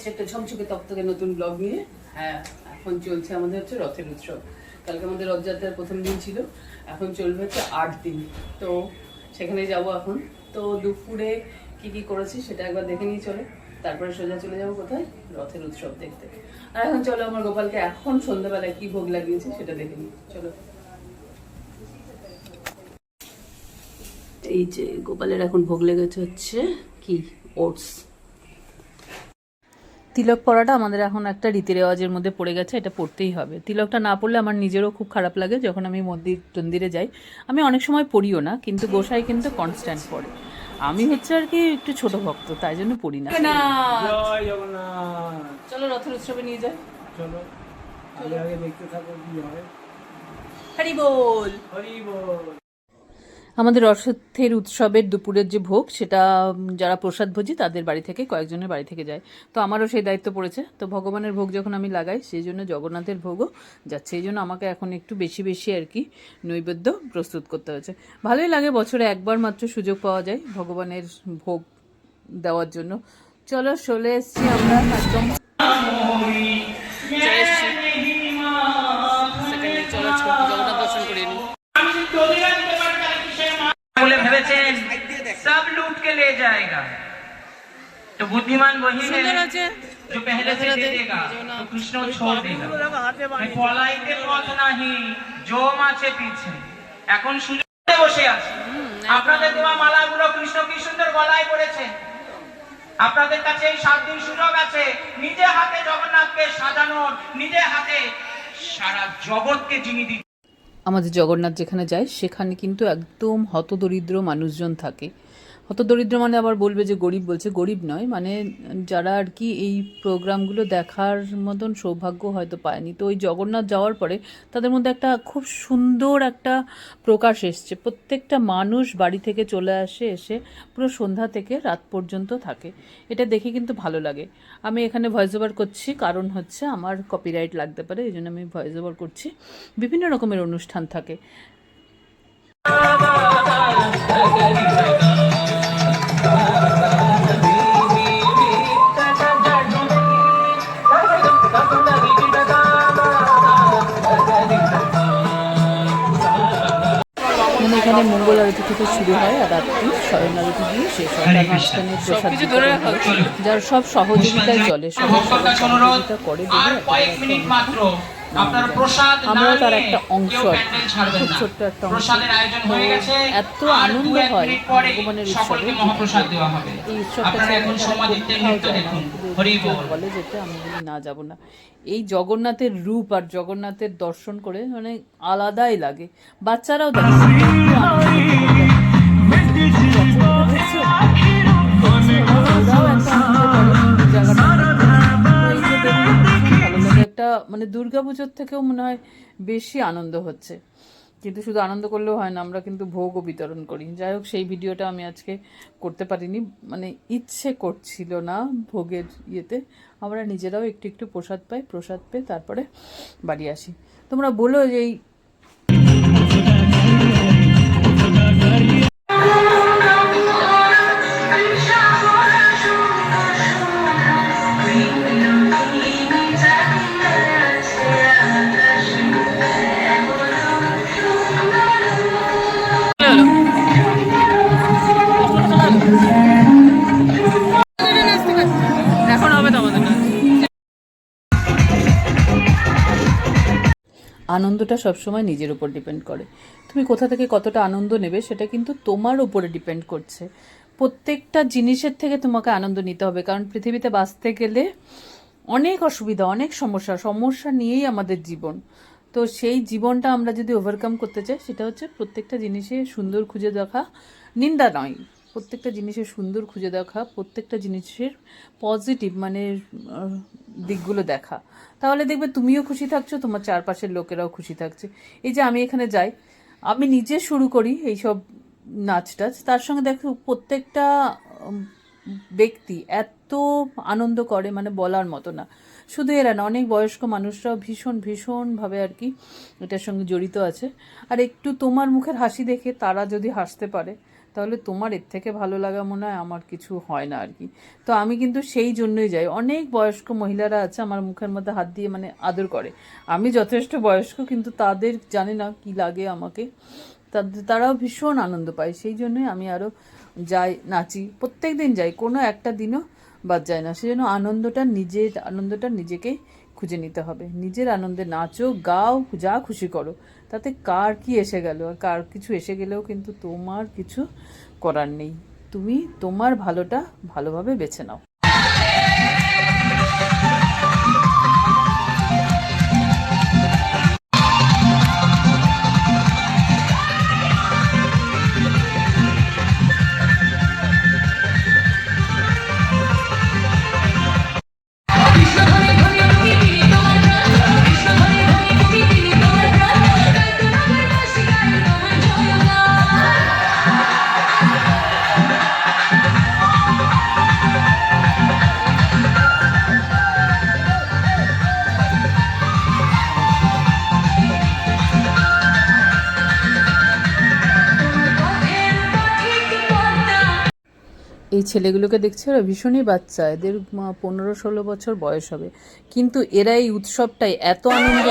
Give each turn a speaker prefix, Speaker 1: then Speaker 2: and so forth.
Speaker 1: আসছে একটা ঝকঝকে তকতকে নতুন ব্লগ নিয়ে। হ্যাঁ, এখন চলছে আমাদের হচ্ছে রথের উৎসব। কালকে আমাদের রথযাত্রার প্রথম দিন ছিল, এখন চলবে হচ্ছে 8 দিন। তো সেখানে যাব এখন। তো দুপুরে কি কি করেছি সেটা একবার দেখে নিয়ে চলে, তারপরে সোজা চলে যাবো কোথায়, রথের উৎসব দেখতে। আর এখন চলো আমার গোপালকে এখন সন্ধ্যাবেলায় কি ভোগ লাগিয়েছে সেটা দেখে নিই, চলো। এই যে গোপালের এখন ভোগ লেগেছে হচ্ছে কি, ওটস। তিলক পরাটা আমাদের এখন একটা রীতি রেওয়াজের মধ্যে পড়ে গেছে, এটা পড়তেই হবে। তিলকটা না পড়লে আমার নিজেরও খুব খারাপ লাগে। যখন আমি মন্দিরে যাই, আমি অনেক সময় পড়িও না, কিন্তু গোসাই কিন্তু কনস্ট্যান্ট পড়ে। আমি হচ্ছে আর কি একটু ছোট ভক্ত, তাই জন্য পড়ি না। চলো রথের উৎসবে নিয়ে যাই, চলো আগে দেখতে থাকো কি হয়। হরি বল, হরি বল। আমাদের রথের উৎসবের দুপুরের যে ভোগ, সেটা যারা প্রসাদ ভোজি তাদের বাড়ি থেকে, কয়েকজনের বাড়ি থেকে যায়। তো আমারও সেই দায়িত্ব পড়েছে। তো ভগবানের ভোগ যখন আমি লাগাই, সেই জন্য জগন্নাথের ভোগও যাচ্ছে। এই জন্য আমাকে এখন একটু বেশি বেশি আর কি নৈবেদ্য প্রস্তুত করতে হয়েছে। ভালোই লাগে, বছরে একবার মাত্র সুযোগ পাওয়া যায় ভগবানের ভোগ দেওয়ার জন্য। চলো চলে এসছি আমরা একদম, জগন্নাথ দর্শন করিয়ে নিই।
Speaker 2: बोले भेवेचेन सब लूट के ले जाएगा, तो बुद्धिमान वही है जो पहले से दे देगा, तो कृष्ण छोड़ देगा। পলাইতে পথ নাহি जो মাছে পিছে, এখন সুযোগে বসে আছে। আপনাদের দেওয়া মালাগুলো কৃষ্ণ কি সুন্দর গলায় পড়েছে। আপনাদের কাছে এই 7 দিন সুযোগ আছে নিজে হাতে জগন্নাথকে সাজানোর, নিজে হাতে সারা জগৎকে যিনি দিচ্ছেন।
Speaker 1: আমাদের জগন্নাথ যেখানে যায় সেখানে কিন্তু একদম হতদরিদ্র মানুষজন থাকে। হতদরিদ্র মানে আবার বলবে যে গরিব, বলছে গরিব নয়, মানে যারা আর কি এই প্রোগ্রামগুলো দেখার মতন সৌভাগ্য হয়তো পায়নি। তো ওই জগন্নাথ যাওয়ার পরে তাদের মধ্যে একটা খুব সুন্দর একটা প্রকাশ এসছে। প্রত্যেকটা মানুষ বাড়ি থেকে চলে আসে, এসে পুরো সন্ধ্যা থেকে রাত পর্যন্ত থাকে। এটা দেখে কিন্তু ভালো লাগে। আমি এখানে ভয়েস ওভার করছি, কারণ হচ্ছে আমার কপিরাইট লাগতে পারে, এই জন্য আমি ভয়েস ওভার করছি। বিভিন্ন রকমের অনুষ্ঠান থাকে। মানে এখানে মঙ্গল আরতি থেকে শুরু হয় আর রাত্রি শয়ন আরতি দিয়ে শেষ হয়। তার মাঝখানে প্রসাদ, যার সব সহযোগিতায় চলে, সবাই সহযোগিতা করে বলে আমরা তার একটা অংশ, খুব ছোট্ট একটা অংশ। এত আনন্দ হয় ভগবানের উৎসবে, এই উৎসবটা বলে যেতে আমি বলি না, যাব না। এই জগন্নাথের রূপ আর জগন্নাথের দর্শন করে মানে আলাদাই লাগে। বাচ্চারাও দেখে একটা, মানে দুর্গাপুজোর থেকেও মনে হয় বেশি আনন্দ হচ্ছে। কিন্তু শুধু আনন্দ করলেও হয় না, আমরা কিন্তু ভোগও বিতরণ করি। যাই হোক, সেই ভিডিওটা আমি আজকে করতে পারিনি, মানে ইচ্ছে করছিল না ভোগের ইয়েতে। আমরা নিজেরাও একটু একটু প্রসাদ পাই, প্রসাদ পেয়ে তারপরে বাড়ি আসি। তোমরা বলো যে এই আনন্দটা সবসময় নিজের উপর ডিপেন্ড করে। তুমি কোথা থেকে কতটা আনন্দ নেবে সেটা কিন্তু তোমার উপরে ডিপেন্ড করছে। প্রত্যেকটা জিনিসের থেকে তোমাকে আনন্দ নিতে হবে, কারণ পৃথিবীতে বাঁচতে গেলে অনেক অসুবিধা, অনেক সমস্যা নিয়েই আমাদের জীবন। তো সেই জীবনটা আমরা যদি ওভারকাম করতে চাই, সেটা হচ্ছে প্রত্যেকটা জিনিসে সুন্দর খুঁজে দেখা, নিন্দা নয়, প্রত্যেকটা জিনিসের সুন্দর খুঁজে দেখা, প্রত্যেকটা জিনিসের পজিটিভ মানে দিকগুলো দেখা। তাহলে দেখবে তুমিও খুশি থাকছো, তোমার চারপাশের লোকেরাও খুশি থাকছে। এই যে আমি এখানে যাই, আমি নিজে শুরু করি এইসব নাচ টাচ, তার সঙ্গে দেখো প্রত্যেকটা ব্যক্তি এত আনন্দ করে, মানে বলার মতো না। শুধু এরা না, অনেক বয়স্ক মানুষরাও ভীষণ ভীষণভাবে আর কি এটার সঙ্গে জড়িত আছে। আর একটু তোমার মুখের হাসি দেখে তারা যদি হাসতে পারে তাহলে তোমার এর থেকে ভালো লাগা মনে হয় আমার কিছু হয় না আর কি। তো আমি কিন্তু সেই জন্যই যাই। অনেক বয়স্ক মহিলারা আছে আমার মুখের মধ্যে হাত দিয়ে মানে আদর করে। আমি যথেষ্ট বয়স্ক, কিন্তু তাদের জানি না কি লাগে আমাকে, তারাও ভীষণ আনন্দ পায়। সেই জন্যই আমি আরও যাই, নাচি, প্রত্যেক দিন যাই, কোনো একটা দিনও বাদ যায় না। সেই জন্য আনন্দটা নিজেকেই খুঁজে নিতে হবে। নিজের আনন্দে নাচো, গাও, যা খুশি করো, তাতে কার কি এসে গেল। আর কার কিছু এসে গেলেও কিন্তু তোমার কিছু করার নেই। তুমি তোমার ভালোটা ভালোভাবে বেছে নাও। এই ছেলেগুলোকে দেখছি, ওরা ভীষণই বাচ্চা, এদের 15-16 বছর বয়স হবে, কিন্তু এরা এই উৎসবটাই এত আনন্দ